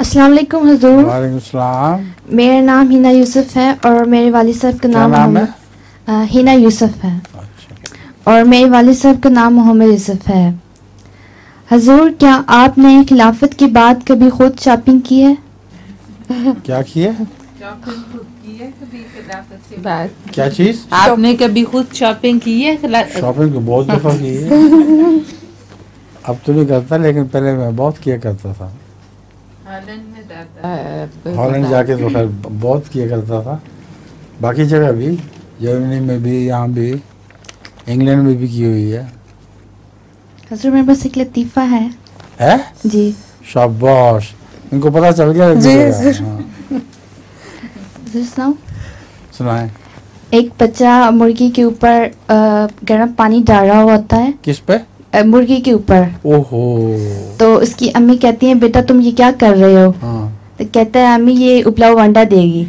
अस्सलाम वालेकुम हुजूर। वालेकुम सलाम। मेरा नाम हिना यूसुफ है और मेरे वालिद साहब का नाम मोहम्मद हिना यूसुफ है। अच्छा। और मेरे वालिद साहब का नाम मोहम्मद यूसुफ है। हुजूर, क्या आपने खिलाफत के बाद कभी खुद शॉपिंग की है? क्या किए? शॉपिंग खुद की है कभी खिलाफत के बाद? क्या चीज? आपने कभी खुद शॉपिंग की है? शॉपिंग तो बहुत दफा की है। अब तो नहीं करता, लेकिन पहले मैं बहुत किया करता था। हॉलैंड में जाता है, हॉलैंड जाके तो खैर बहुत किया करता था। बाकी जगह भी, जर्मनी में भी, यहाँ भी, इंग्लैंड में भी की हुई है। हुजूर, मेरे पास एक लतीफ़ा है। है? जी। शाबाश, इनको पता चल गया। जी हाँ। सुनाओ। सुनाए। एक बच्चा मुर्गी के ऊपर गर्म पानी डाल रहा होता है। किस पे? मुर्गी के ऊपर। ओहो। तो उसकी अम्मी कहती है, बेटा तुम ये क्या कर रहे हो? हाँ। तो कहता है, अम्मी ये उबला हुआ अंडा देगी।